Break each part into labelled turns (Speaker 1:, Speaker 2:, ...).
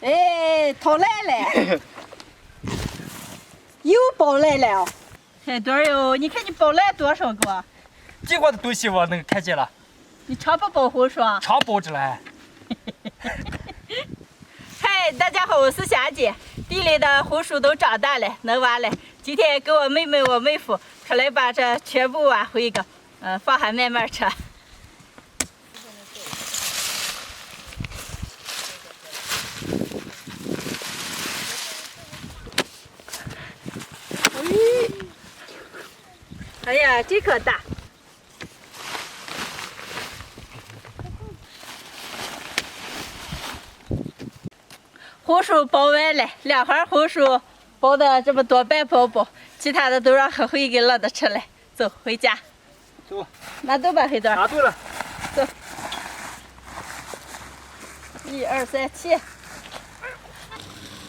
Speaker 1: 哎，淘来了，又包来了。海多哟，你看你包来多少个？
Speaker 2: 几个的东西我能看见了。
Speaker 1: 你常不包胡说？
Speaker 2: 常包着嘞。
Speaker 1: 嗨，大家好，我是霞姐。地里的胡薯都长大了，能挖了。今天跟我妹妹、我妹夫出来把这全部挖回一个，放下慢慢吃。哎呀，这可大！胡薯包完了，2盒胡薯包的这么多半包包，其他的都让黑灰给乐的吃了。走，回家。
Speaker 2: 走，
Speaker 1: 拿走吧，黑豆。
Speaker 2: 拿对了。
Speaker 1: 走。1、2、3，起。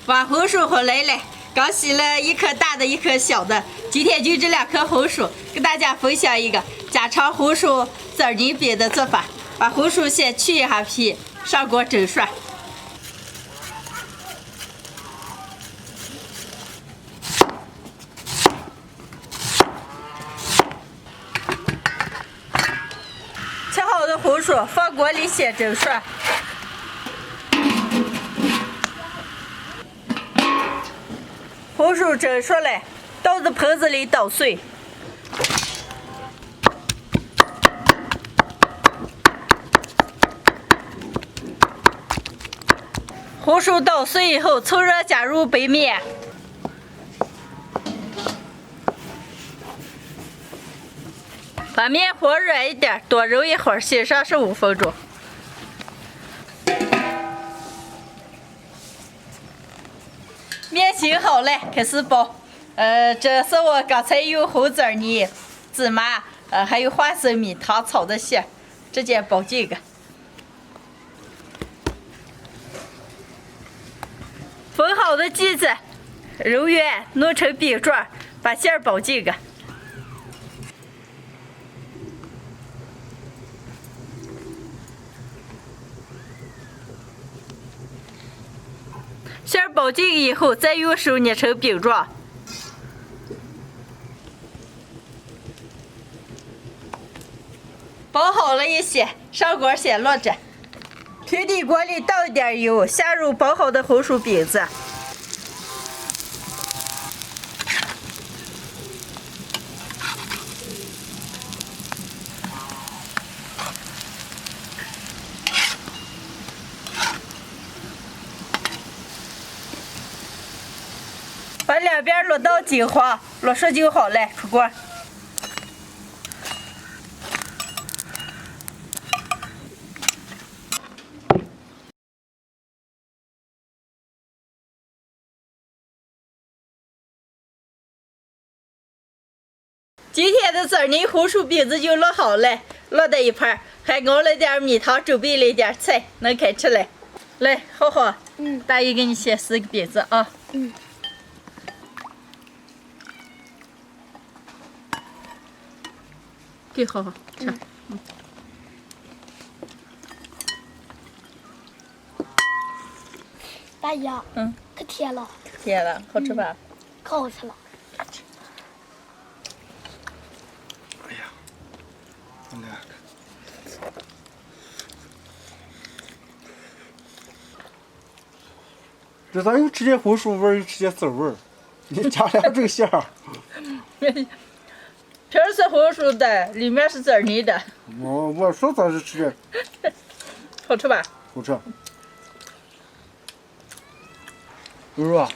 Speaker 1: 挖胡薯回来了，刚洗了1颗大的，1颗小的。今天就这2颗胡薯，跟大家分享一个家常胡薯籽泥饼的做法。把胡薯先去一下皮，上锅蒸涮。切好的胡薯放锅里先蒸涮。胡薯蒸熟了，倒在盆子里捣碎。胡薯捣碎以后，凑热加入白面。把面和软一点，多揉一会儿，先上15分钟。面醒好了，开始包。这是我刚才用红籽泥、芝麻，还有花生米、糖炒的馅，直接包这个。分好的剂子，揉圆弄成饼状，把馅包这个。馅包进以后，再用手捏成饼状。包好了一些，上锅先落着。平底锅里倒一点油，下入包好的红薯饼子。把两边落到金黄，落熟就好了，出锅。今天的籽泥胡薯饼子就落好了，落在一盘，还熬了点蜜糖，准备了点菜，能开吃了。来，浩浩，大姨给你先撕个饼子啊。给浩浩吃。
Speaker 3: 大姨，可甜了。
Speaker 1: 甜了，好吃吧？
Speaker 3: 可好吃了。
Speaker 4: 哎呀，我来看。这咋又吃见红薯味儿，又吃见籽味儿？你加俩这个馅儿。
Speaker 1: 皮儿是红薯的，里面是籽泥的。
Speaker 4: 我说咋是吃的？
Speaker 1: 好吃吧？
Speaker 4: 好吃。
Speaker 2: 露露，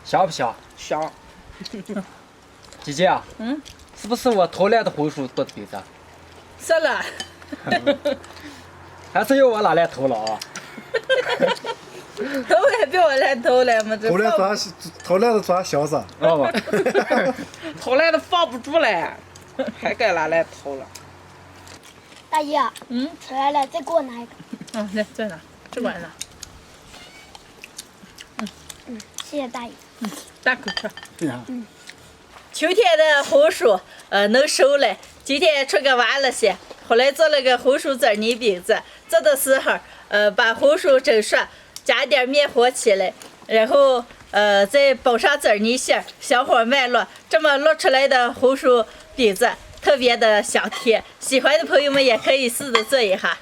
Speaker 2: 香不香？
Speaker 1: 香。
Speaker 2: 姐姐啊，是不是我偷来的红薯做的饼子？
Speaker 1: 是了。
Speaker 2: 还是由我拿来偷了啊？
Speaker 1: 偷来别我来偷来嘛，这
Speaker 4: 偷来的算香噻。
Speaker 2: 知道吧？
Speaker 5: 偷来的放不住了，还该拿来偷了。
Speaker 3: 大姨，吃完了再给我拿一个。
Speaker 1: 来，在哪？吃完了。
Speaker 3: 谢谢大姨。
Speaker 1: 大口吃。
Speaker 4: 对呀。
Speaker 1: 秋天的红薯，能熟了。今天出个娃了些，后来做了个红薯籽泥饼子。做的时候，把红薯蒸熟，加点面和起来，然后再包上籽儿泥馅儿，小火慢烙，这么烙出来的红薯饼子特别的香甜。喜欢的朋友们也可以试着做一下。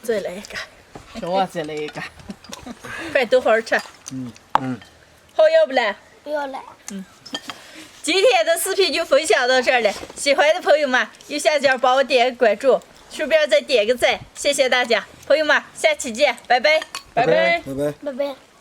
Speaker 1: 再来一个，
Speaker 5: 行，我再来一个。
Speaker 1: 快都好好吃。好要不嘞？
Speaker 3: 不要来。
Speaker 1: 今天的视频就分享到这儿了，喜欢的朋友们右下角帮我点个关注，顺便再点个赞，谢谢大家，朋友们，下期见，拜拜。
Speaker 5: 拜拜。
Speaker 4: 拜拜。
Speaker 3: 拜拜。